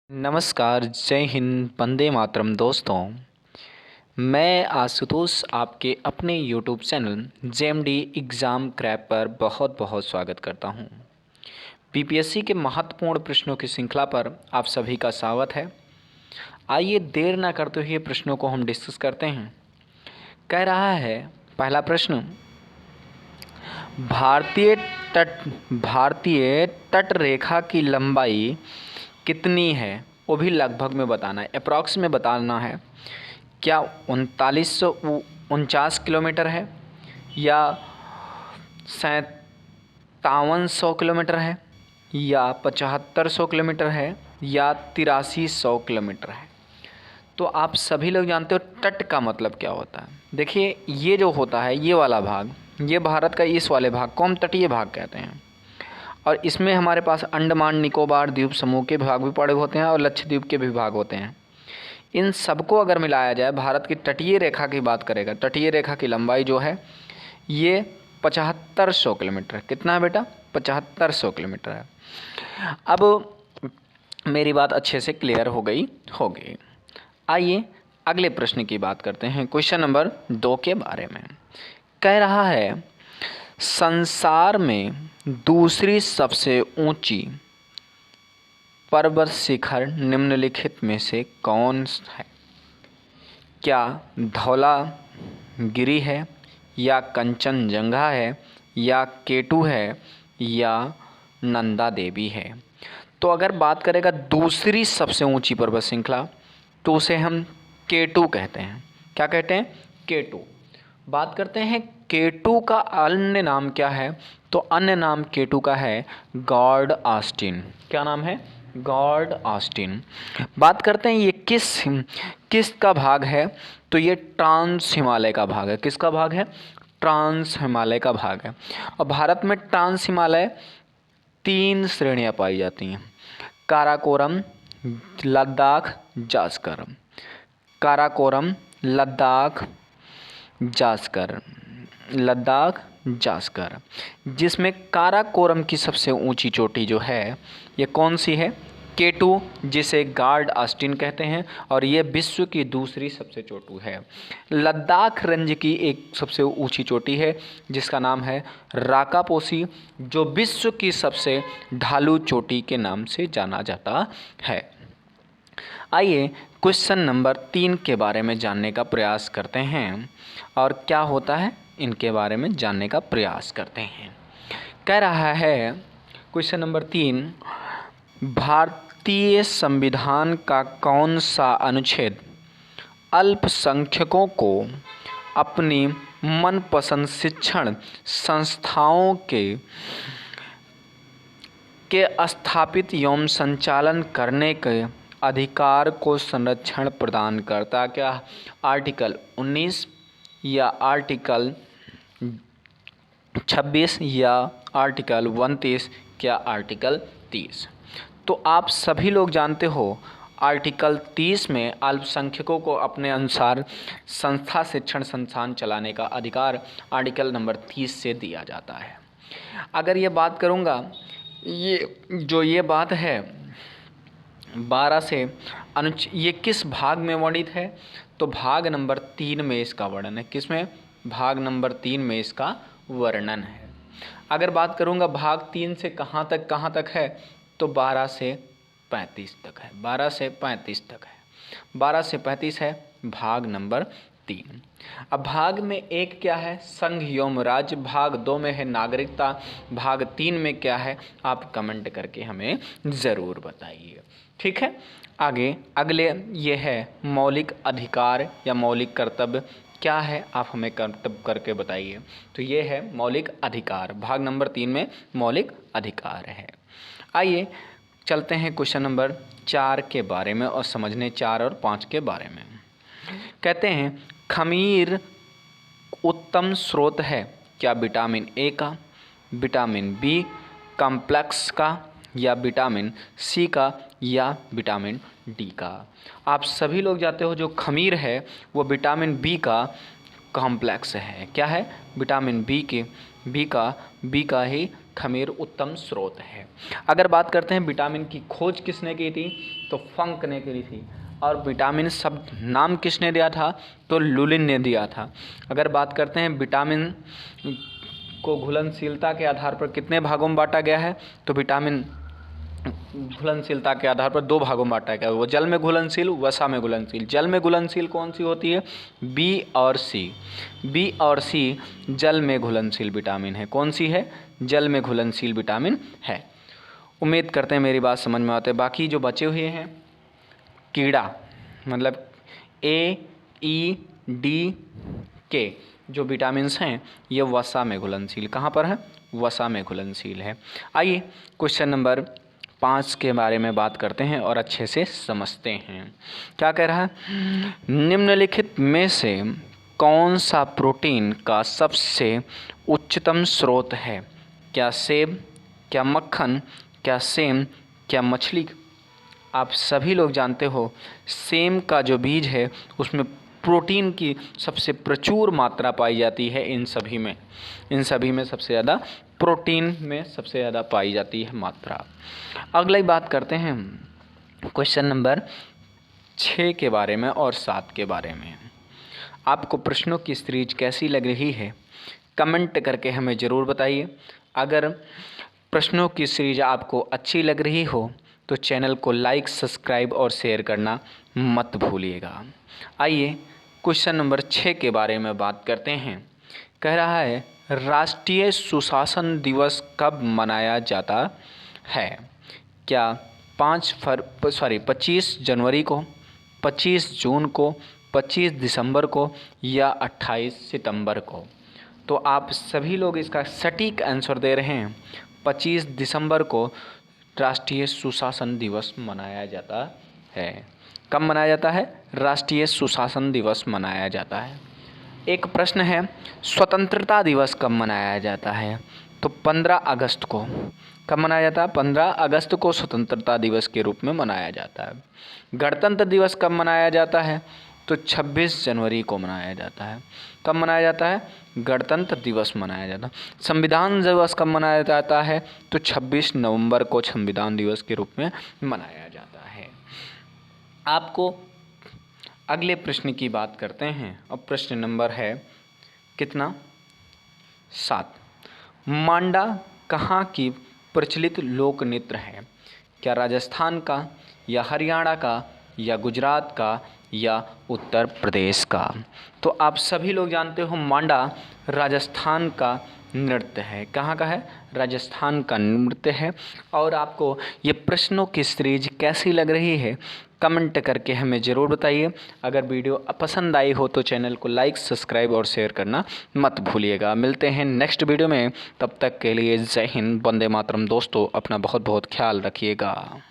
नमस्कार, जय हिंद, वंदे मातरम दोस्तों। मैं आशुतोष आपके अपने YouTube channel JMD exam crack पर बहुत बहुत स्वागत करता हूं। पीपीएससी के महत्वपूर्ण प्रश्नों की श्रृंखला पर आप सभी का स्वागत है। आइए देर न करते हुए प्रश्नों को हम डिस्कस करते हैं। कह रहा है पहला प्रश्न, भारतीय तट रेखा की लंबाई कितनी है, वो भी लगभग में बताना है, अप्रॉक्स में बताना है। क्या 3949 किलोमीटर है, या 5700 किलोमीटर है, या 7500 किलोमीटर है, या 8300 किलोमीटर है। तो आप सभी लोग जानते हो तट का मतलब क्या होता है। देखिए, ये जो होता है ये वाला भाग, ये भारत का इस वाले भाग को हम तटीय भाग कहते हैं। और इसमें हमारे पास अंडमान निकोबार द्वीप समूह के भाग भी पड़े होते हैं और लक्षद्वीप के भी भाग होते हैं। इन सबको अगर मिलाया जाए, भारत की तटीय रेखा की बात करेगा, तटीय रेखा की लंबाई जो है ये 7500 किलोमीटर है। कितना है बेटा? 7500 किलोमीटर है। अब मेरी बात अच्छे से क्लियर हो गई होगी। आइए अगले प्रश्न की बात करते हैं, क्वेश्चन नंबर 2 के बारे में। कह रहा है संसार में दूसरी सबसे ऊंची पर्वत शिखर निम्नलिखित में से कौन है? क्या धौलागिरी है, या कंचनजंगा है, या केटू है, या नंदा देवी है? तो अगर बात करेगा दूसरी सबसे ऊंची पर्वत श्रृंखला, तो उसे हम केटू कहते हैं। क्या कहते हैं? केटू। बात करते हैं केटू का अन्य नाम क्या है, तो अन्य नाम केटू का है गॉर्ड ऑस्टिन। क्या नाम है? Gord Austin. बात करते हैं ये किस का भाग है, तो ये ट्रांस हिमालय का भाग है। किसका भाग है? ट्रांस हिमालय का भाग है। और भारत में ट्रांस हिमालय 3 श्रेणियां पाई जाती हैं: काराकोरम, लद्दाख, जास्कर। काराकोरम, लद्दाख, जास्कर, जिसमें काराकोरम की सबसे ऊंची चोटी जो है ये कौन सी है? केटू, जिसे गॉर्ड ऑस्टिन कहते हैं, और ये विश्व की दूसरी सबसे चोटी है। लद्दाख रेंज की एक सबसे ऊंची चोटी है जिसका नाम है राकापोसी, जो विश्व की सबसे ढालू चोटी के नाम से जाना जाता है। आइए क्वेश्चन नंबर 3 के बारे में जानने का प्रयास करते हैं, और क्या होता है इनके बारे में जानने का प्रयास करते हैं। कह रहा है क्वेश्चन नंबर 3, भारतीय संविधान का कौन सा अनुच्छेद अल्पसंख्यकों को अपनी मनपसंद शिक्षण संस्थाओं के स्थापित एवं संचालन करने के अधिकार को संरक्षण प्रदान करता? क्या आर्टिकल 19, या आर्टिकल 26, या आर्टिकल 29, क्या आर्टिकल 30? तो आप सभी लोग जानते हो आर्टिकल 30 में अल्पसंख्यकों को अपने अनुसार संस्था शिक्षण संस्थान चलाने का अधिकार आर्टिकल नंबर 30 से दिया जाता है। अगर ये बात करूँगा, ये बात है 12 से ये किस भाग में वर्णित है, तो भाग नंबर 3 में इसका वर्णन है। किस में? भाग नंबर 3 में इसका वर्णन है। अगर बात करूंगा भाग 3 से कहाँ तक है, तो 12 से 35 तक है। 12 से 35 तक है। 12 से 35 है भाग नंबर 3। अब भाग में 1 क्या है? संघ एवं राज्य। भाग 2 में है नागरिकता। भाग 3 में क्या है? आप कमेंट करके हमें ज़रूर बताइए। ठीक है। आगे अगले ये है मौलिक अधिकार या मौलिक कर्तव्य। क्या है? आप हमें कर्तव्य करके बताइए। तो ये है मौलिक अधिकार। भाग नंबर 3 में मौलिक अधिकार है। आइए चलते हैं क्वेश्चन नंबर 4 के बारे में और समझने 4 और 5 के बारे में। कहते हैं खमीर उत्तम स्रोत है। क्या विटामिन ए का, विटामिन बी कॉम्प्लेक्स का, या विटामिन सी का, या विटामिन डी का? आप सभी लोग जानते हो जो खमीर है वो विटामिन बी का कॉम्प्लेक्स है। क्या है? विटामिन बी का ही खमीर उत्तम स्रोत है। अगर बात करते हैं विटामिन की खोज किसने की थी, तो फंक ने की थी। और विटामिन शब्द नाम किसने दिया था, तो लुलिन ने दिया था। अगर बात करते हैं विटामिन को घुलनशीलता के आधार पर कितने भागों में बांटा गया है, तो विटामिन घुलनशीलता के आधार पर 2 भागों में बांटा गया है। वो जल में घुलनशील, वसा में घुलनशील। जल में घुलनशील कौन सी होती है, बी और सी। बी और सी जल में घुलनशील विटामिन है। कौन सी है, जल में घुलनशील विटामिन है। उम्मीद करते हैं मेरी बात समझ में आते हैं। बाकी जो बचे हुए हैं कीड़ा मतलब ए, ई, डी, के जो विटामिन्स हैं ये वसा में घुलनशील कहाँ पर है, वसा में घुलनशील है। आइए क्वेश्चन नंबर 5 के बारे में बात करते हैं और अच्छे से समझते हैं। क्या कह रहा है, निम्नलिखित में से कौन सा प्रोटीन का सबसे उच्चतम स्रोत है। क्या सेब, क्या मक्खन, क्या सेम, क्या मछली। आप सभी लोग जानते हो सेम का जो बीज है उसमें प्रोटीन की सबसे प्रचुर मात्रा पाई जाती है। इन सभी में सबसे ज़्यादा प्रोटीन में सबसे ज़्यादा पाई जाती है मात्रा। अगली बात करते हैं क्वेश्चन नंबर 6 के बारे में और 7 के बारे में। आपको प्रश्नों की सीरीज कैसी लग रही है कमेंट करके हमें ज़रूर बताइए। अगर प्रश्नों की सीरीज आपको अच्छी लग रही हो तो चैनल को लाइक, सब्सक्राइब और शेयर करना मत भूलिएगा। आइए क्वेश्चन नंबर 6 के बारे में बात करते हैं। कह रहा है राष्ट्रीय सुशासन दिवस कब मनाया जाता है। क्या 25 जनवरी को, 25 जून को, 25 दिसंबर को या 28 सितंबर को। तो आप सभी लोग इसका सटीक आंसर दे रहे हैं। 25 दिसंबर को राष्ट्रीय सुशासन दिवस मनाया जाता है। कब मनाया जाता है, राष्ट्रीय सुशासन दिवस मनाया जाता है। एक प्रश्न है स्वतंत्रता दिवस कब मनाया जाता है, तो 15 अगस्त को। कब मनाया जाता है, 15 अगस्त को स्वतंत्रता दिवस के रूप में मनाया जाता है। गणतंत्र दिवस कब मनाया जाता है, तो 26 जनवरी को मनाया जाता है। कब मनाया जाता है, गणतंत्र दिवस मनाया जाता है। संविधान दिवस कब मनाया जाता है, तो 26 नवंबर को संविधान दिवस के रूप में मनाया जाता है। आपको अगले प्रश्न की बात करते हैं। अब प्रश्न नंबर है कितना, 7। मांडा कहाँ की प्रचलित लोक नृत्य है। क्या राजस्थान का या हरियाणा का या गुजरात का या उत्तर प्रदेश का। तो आप सभी लोग जानते हो मांडा राजस्थान का नृत्य है। कहाँ का है, राजस्थान का नृत्य है। और आपको ये प्रश्नों की सीरीज कैसी लग रही है कमेंट करके हमें ज़रूर बताइए। अगर वीडियो पसंद आई हो तो चैनल को लाइक, सब्सक्राइब और शेयर करना मत भूलिएगा। मिलते हैं नेक्स्ट वीडियो में, तब तक के लिए जय हिंद, वंदे मातरम। दोस्तों अपना बहुत बहुत ख्याल रखिएगा।